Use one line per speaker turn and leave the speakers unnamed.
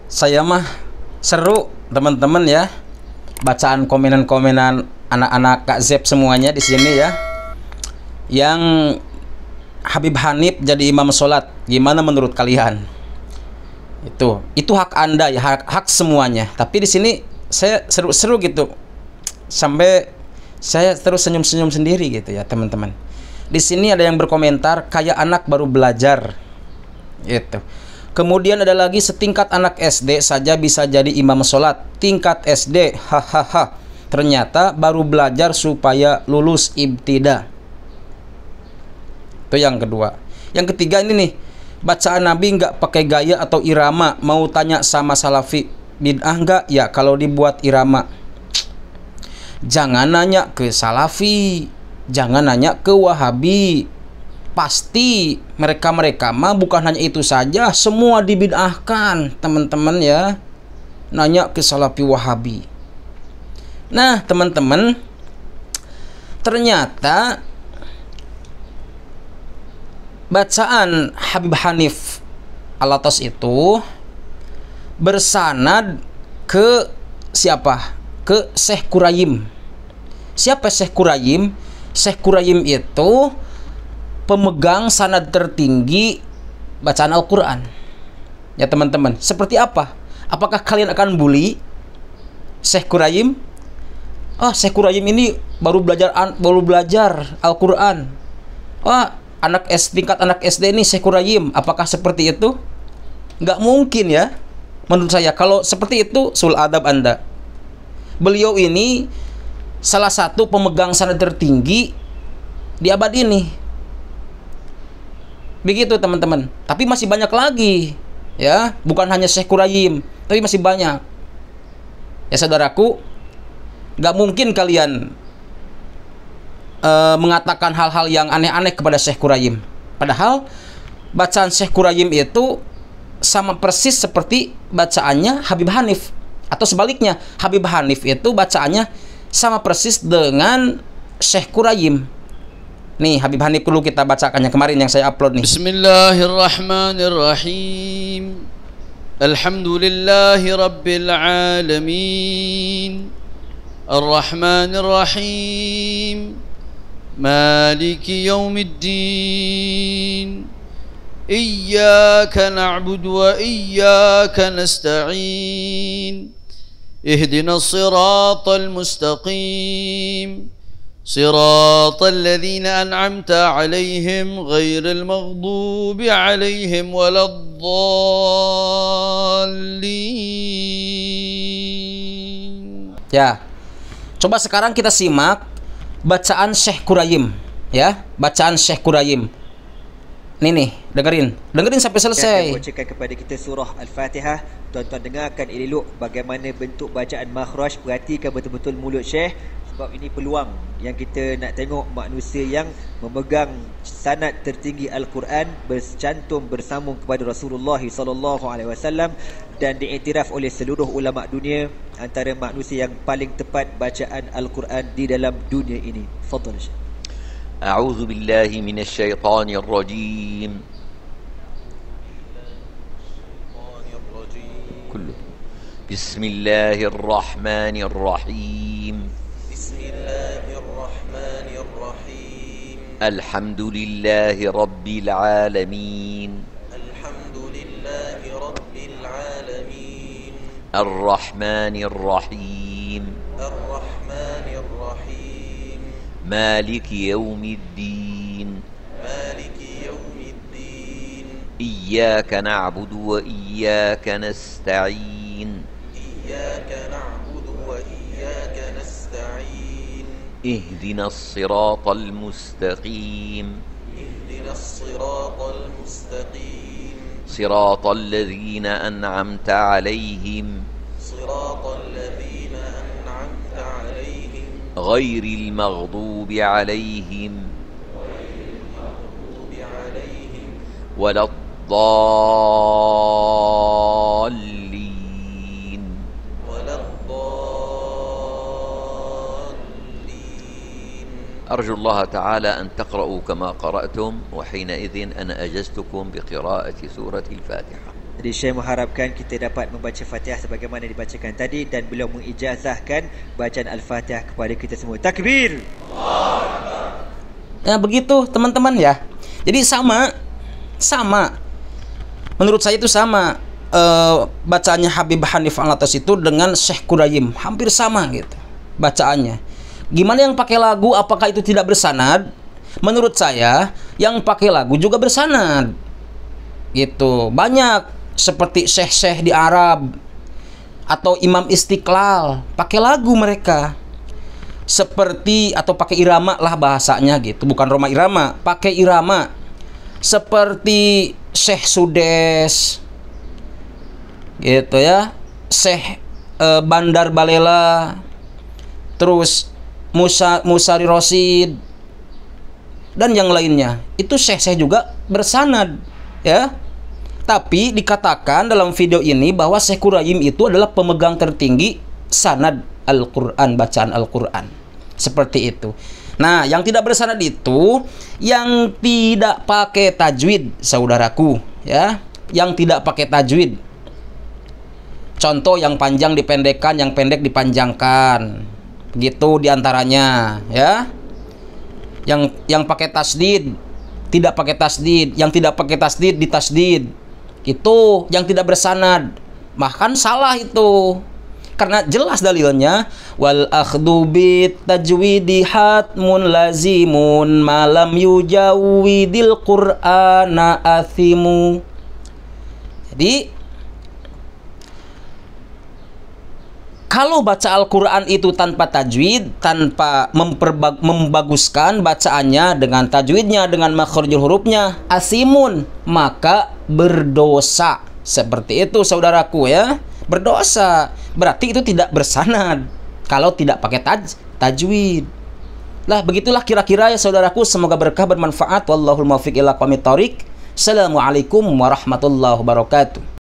Saya mah seru teman-teman ya. Bacaan komenan-komenan anak-anak Kak Zep semuanya di sini ya. Yang Habib Hanif jadi imam sholat, gimana menurut kalian? Itu hak Anda ya, hak semuanya. Tapi di sini saya seru-seru gitu. Sampai saya terus senyum-senyum sendiri gitu ya, teman-teman. Di sini ada yang berkomentar kayak anak baru belajar. Gitu. Kemudian ada lagi setingkat anak SD saja bisa jadi imam sholat. Tingkat SD, hahaha. Ternyata baru belajar supaya lulus ibtida. Itu yang kedua. Yang ketiga ini nih, bacaan Nabi nggak pakai gaya atau irama. Mau tanya sama Salafi, bid'ah nggak? Ya kalau dibuat irama. Jangan nanya ke Salafi, jangan nanya ke Wahabi. Pasti mereka mah bukan hanya itu saja, semua dibid'ahkan, teman-teman ya. Nanya ke Salafi Wahabi. Nah, teman-teman, ternyata bacaan Habib Hanif Alatas itu bersanad ke siapa? Ke Syekh Quraim. Siapa Syekh Quraim? Syekh Quraim itu pemegang sanad tertinggi bacaan Al-Quran. Ya teman-teman, seperti apa? Apakah kalian akan bully Syekh Quraim? Oh, Syekh Quraim ini baru belajar Al-Quran. Oh, tingkat anak SD ini Syekh Quraim. Apakah seperti itu? Nggak mungkin ya. Menurut saya, kalau seperti itu, sul adab Anda. Beliau ini salah satu pemegang sanad tertinggi di abad ini. Begitu teman-teman. Tapi masih banyak lagi ya, bukan hanya Syekh Quraim, tapi masih banyak. Ya saudaraku, gak mungkin kalian mengatakan hal-hal yang aneh-aneh kepada Syekh Quraim. Padahal bacaan Syekh Quraim itu sama persis seperti bacaannya Habib Hanif. Atau sebaliknya, Habib Hanif itu bacaannya sama persis dengan Syekh Quraim. Nih Habib Hanif dulu kita bacakan yang kemarin yang saya upload nih.
Bismillahirrahmanirrahim. Alhamdulillahi rabbil alamin. Ar-Rahmanir-Rahim. Maliki yaumiddin. Iyyaka na'budu wa iyyaka nasta'in. Ihdinas siratal mustaqim. صراط الذين أنعمت عليهم غير المغضوب عليهم ولا الضالين.
Ya, coba sekarang kita simak bacaan Syekh Quraim ya, bacaan Syekh Quraim. Nih, dengerin sampai selesai.
Saya akan bacakan kepada kita surah Al-Fatihah. Tuan-tuan dengarkan elok bagaimana bentuk bacaan makhraj. Perhatikan betul-betul mulut Syekh. Sebab ini peluang yang kita nak tengok manusia yang memegang sanad tertinggi Al-Quran bercantum bersambung kepada Rasulullah SAW dan diiktiraf oleh seluruh ulama dunia antara manusia yang paling tepat bacaan Al-Quran di dalam dunia ini. Fadhal Syekh.
A'udzu billahi minasy syaithanir rajim. Kullu. Bismillahirrahmanirrahim.
Bismillahirrahmanirrahim.
Alhamdulillahi rabbil alamin.
Alhamdulillahi rabbil alamin.
Ar-Rahmanir-Rahim.
Ar-Rahmanir-Rahim.
Maliki yaumiddin.
Maliki yaumiddin.
Iyyaka na'budu wa iyyaka nasta'in.
Iyyaka na'budu wa iyyaka nasta'in.
Ihdinas siratal mustaqim.
Ihdinas siratal mustaqim.
Siratal ladzina an'amta 'alaihim.
Siratal ladzina an'amta 'alaihim.
Ghairil maghdubi 'alaihim. Waladdallin. أرجو الله تعالى أن تقرأوا كما قرأتم وحينئذ أنا أجزتكم بقراءة سورة الفاتحة.
Jadi Syekh mengharapkan kita dapat membaca Fatihah sebagaimana dibacakan tadi, dan beliau mengijazahkan bacaan Al-Fatihah kepada kita semua. Takbir.
Nah, begitu teman-teman ya. Jadi sama. Menurut saya itu sama bacaannya Habib Hanif Alatas itu dengan Syekh Quraim, hampir sama gitu bacaannya. Gimana yang pakai lagu, apakah itu tidak bersanad? Menurut saya yang pakai lagu juga bersanad gitu. Banyak seperti syekh-syekh di Arab atau Imam Istiqlal pakai lagu mereka, seperti atau pakai irama lah bahasanya gitu, bukan Roma Irama, pakai irama seperti Syekh Sudes gitu ya, Syekh Bandar Balela, terus Musari Rosid dan yang lainnya. Itu syekh-syekh juga bersanad ya. Tapi dikatakan dalam video ini bahwa Syekh Quraim itu adalah pemegang tertinggi sanad Al-Quran, bacaan Al-Quran. Seperti itu. Nah, yang tidak bersanad itu yang tidak pakai tajwid, saudaraku ya. Yang tidak pakai tajwid. Contoh, yang panjang dipendekkan, yang pendek dipanjangkan. Begitu diantaranya ya. Yang pakai tasdid, tidak pakai tasdid, yang tidak pakai tasdid ditasdid. Itu yang tidak bersanad, bahkan salah itu, karena jelas dalilnya, wal akhdhu bit tajwidi hatmun lazimun malam yujawidil qur'ana athimu. Jadi kalau baca Al-Quran itu tanpa tajwid, tanpa membaguskan bacaannya dengan tajwidnya, dengan makhrajul hurufnya, asimun, maka berdosa. Seperti itu saudaraku ya, berdosa. Berarti itu tidak bersanad kalau tidak pakai tajwid. Lah begitulah kira-kira ya saudaraku, semoga berkah bermanfaat. Wallahul muwaffiq ila aqwamit thoriq. Assalamualaikum warahmatullahi wabarakatuh.